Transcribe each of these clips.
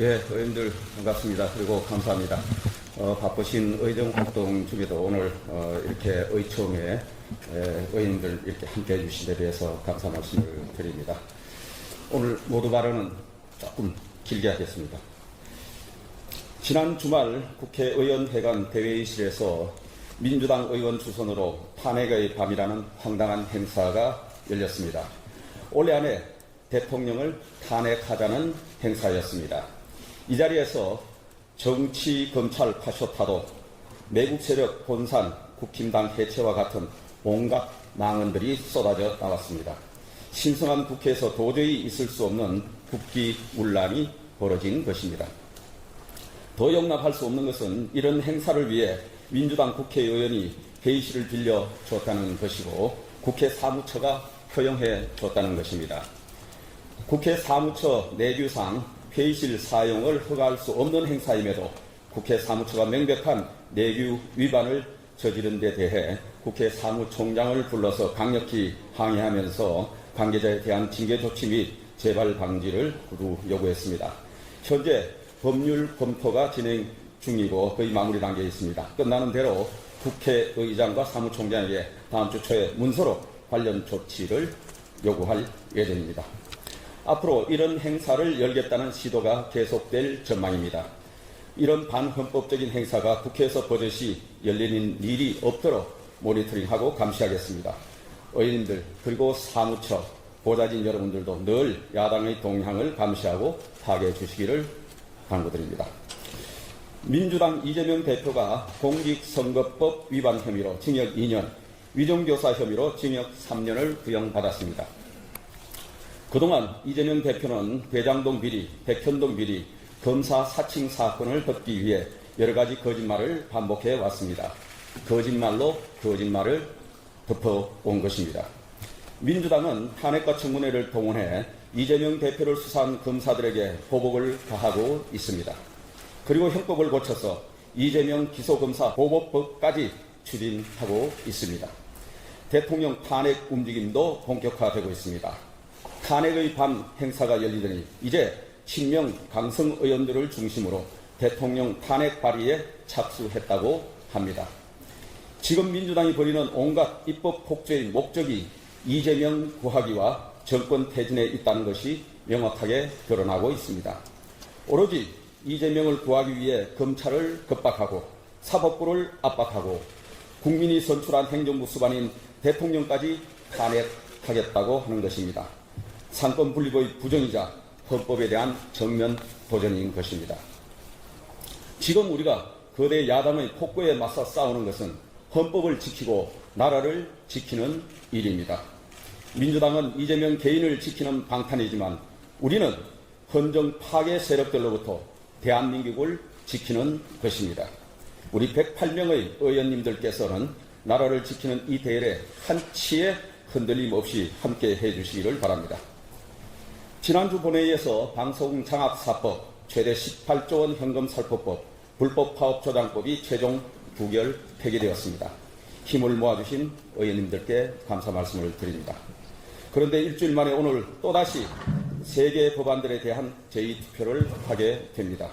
예, 의원들 반갑습니다. 그리고 감사합니다. 바쁘신 의정 활동 중에도 오늘 이렇게 의총에 의원들 이렇게 함께 해주신 데 대해서 감사 말씀을 드립니다. 오늘 모두 발언은 조금 길게 하겠습니다. 지난 주말 국회의원회관 대회의실에서 민주당 의원 주선으로 탄핵의 밤이라는 황당한 행사가 열렸습니다. 올해 안에 대통령을 탄핵하자는 행사였습니다. 이 자리에서 정치, 검찰 파쇼타도, 매국 세력 본산, 국힘당 해체와 같은 온갖 망언들이 쏟아져 나왔습니다. 신성한 국회에서 도저히 있을 수 없는 국기문란이 벌어진 것입니다. 더 용납할 수 없는 것은 이런 행사를 위해 민주당 국회의원이 회의실을 빌려줬다는 것이고 국회 사무처가 허용해 줬다는 것입니다. 국회 사무처 내규상 회의실 사용을 허가할 수 없는 행사임에도 국회 사무처가 명백한 내규 위반을 저지른 데 대해 국회 사무총장을 불러서 강력히 항의하면서 관계자에 대한 징계 조치 및 재발 방지를 구두 요구했습니다. 현재 법률 검토가 진행 중이고 거의 마무리 단계에 있습니다. 끝나는 대로 국회의장과 사무총장에게 다음 주 초에 문서로 관련 조치를 요구할 예정입니다. 앞으로 이런 행사를 열겠다는 시도가 계속될 전망입니다. 이런 반헌법적인 행사가 국회에서 버젓이 열리는 일이 없도록 모니터링하고 감시하겠습니다. 의원님들 그리고 사무처, 보좌진 여러분들도 늘 야당의 동향을 감시하고 파악해 주시기를 당부드립니다. 민주당 이재명 대표가 공직선거법 위반 혐의로 징역 2년, 위정교사 혐의로 징역 3년을 구형받았습니다. 그동안 이재명 대표는 대장동 비리, 백현동 비리, 검사 사칭 사건을 덮기 위해 여러 가지 거짓말을 반복해 왔습니다. 거짓말로 거짓말을 덮어온 것입니다. 민주당은 탄핵과 청문회를 동원해 이재명 대표를 수사한 검사들에게 보복을 가하고 있습니다. 그리고 형법을 고쳐서 이재명 기소검사 보복법까지 추진하고 있습니다. 대통령 탄핵 움직임도 본격화되고 있습니다. 탄핵의 밤 행사가 열리더니 이제 친명 강성 의원들을 중심으로 대통령 탄핵 발의에 착수했다고 합니다. 지금 민주당이 벌이는 온갖 입법 폭주의 목적이 이재명 구하기와 정권 퇴진에 있다는 것이 명확하게 드러나고 있습니다. 오로지 이재명을 구하기 위해 검찰을 겁박하고 사법부를 압박하고 국민이 선출한 행정부 수반인 대통령까지 탄핵하겠다고 하는 것입니다. 상권 분립의 부정이자 헌법에 대한 정면 도전인 것입니다. 지금 우리가 거대 야당의 폭거에 맞서 싸우는 것은 헌법을 지키고 나라를 지키는 일입니다. 민주당은 이재명 개인을 지키는 방탄이지만 우리는 헌정 파괴 세력들로부터 대한민국을 지키는 것입니다. 우리 108명의 의원님들께서는 나라를 지키는 이 대열에 한치의 흔들림 없이 함께 해주시기를 바랍니다. 지난주 본회의에서 방송장악사법, 최대 18조 원 현금살포법, 불법파업조장법이 최종 부결 폐기되었습니다. 힘을 모아주신 의원님들께 감사 말씀을 드립니다. 그런데 일주일 만에 오늘 또다시 3개의 법안들에 대한 제2투표를 하게 됩니다.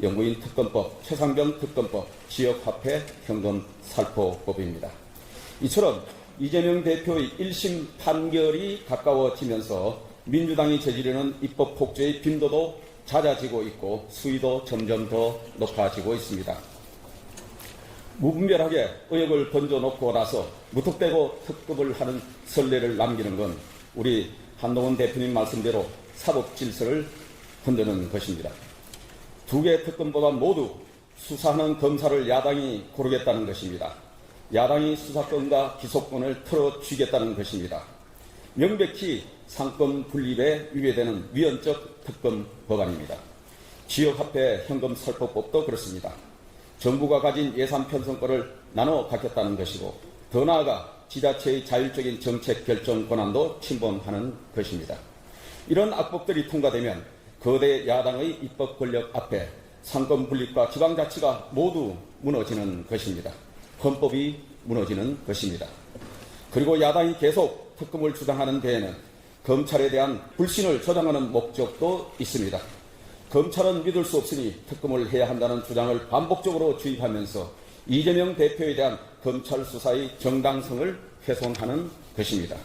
영구인 특검법, 최상병 특검법, 지역화폐 현금살포법입니다. 이처럼 이재명 대표의 1심 판결이 가까워지면서 민주당이 저지르는 입법 폭주의 빈도도 잦아지고 있고 수위도 점점 더 높아지고 있습니다. 무분별하게 의혹을 던져놓고 나서 무턱대고 특급을 하는 선례를 남기는 건 우리 한동훈 대표님 말씀대로 사법 질서를 흔드는 것입니다. 2개 특검법안 모두 수사하는 검사를 야당이 고르겠다는 것입니다. 야당이 수사권과 기소권을 털어쥐겠다는 것입니다. 명백히 상권 분립에 위배되는 위헌적 특검 법안입니다. 지역화폐 현금살포법도 그렇습니다. 정부가 가진 예산 편성권을 나눠 갖겠다는 것이고 더 나아가 지자체의 자율적인 정책 결정 권한도 침범하는 것입니다. 이런 악법들이 통과되면 거대 야당의 입법 권력 앞에 상권 분립과 지방자치가 모두 무너지는 것입니다. 헌법이 무너지는 것입니다. 그리고 야당이 계속 특검을 주장하는 데에는 검찰에 대한 불신을 저장하는 목적도 있습니다. 검찰은 믿을 수 없으니 특검을 해야 한다는 주장을 반복적으로 주입하면서 이재명 대표에 대한 검찰 수사의 정당성을 훼손하는 것입니다.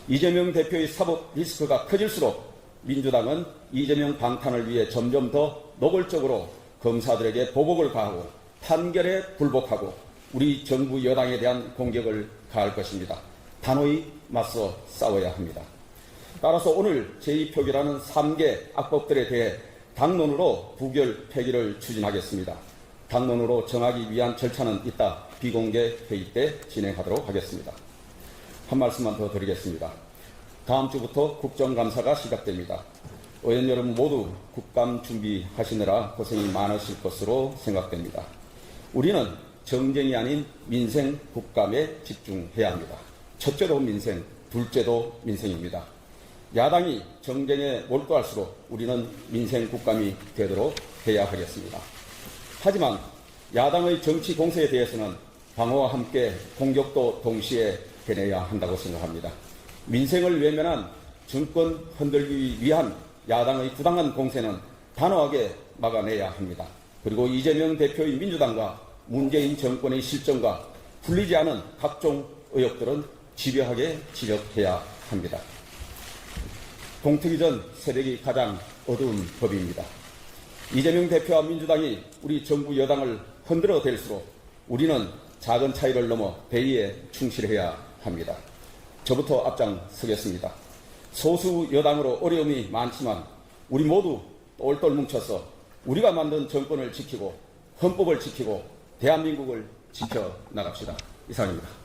이재명 대표의 사법 리스크가 커질수록 민주당은 이재명 방탄을 위해 점점 더 노골적으로 검사들에게 보복을 가하고 판결에 불복하고 우리 정부 여당에 대한 공격을 가할 것입니다. 단호히 맞서 싸워야 합니다. 따라서 오늘 제2표결하는 3개 악법들에 대해 당론으로 부결 폐기를 추진하겠습니다. 당론으로 정하기 위한 절차는 이따 비공개 회의 때 진행하도록 하겠습니다. 한 말씀만 더 드리겠습니다. 다음 주부터 국정감사가 시작됩니다. 의원 여러분 모두 국감 준비하시느라 고생이 많으실 것으로 생각됩니다. 우리는 정쟁이 아닌 민생 국감에 집중해야 합니다. 첫째도 민생, 둘째도 민생입니다. 야당이 정쟁에 몰두할수록 우리는 민생 국감이 되도록 해야 하겠습니다. 하지만 야당의 정치 공세에 대해서는 방어와 함께 공격도 동시에 해내야 한다고 생각합니다. 민생을 외면한 정권 흔들기 위한 야당의 부당한 공세는 단호하게 막아내야 합니다. 그리고 이재명 대표의 민주당과 문재인 정권의 실정과 풀리지 않은 각종 의혹들은 집요하게 지적해야 합니다. 동트기 전 새벽이 가장 어두운 법입니다. 이재명 대표와 민주당이 우리 정부 여당을 흔들어 댈수록 우리는 작은 차이를 넘어 대의에 충실해야 합니다. 저부터 앞장서겠습니다. 소수 여당으로 어려움이 많지만 우리 모두 똘똘 뭉쳐서 우리가 만든 정권을 지키고 헌법을 지키고 대한민국을 지켜나갑시다. 이상입니다.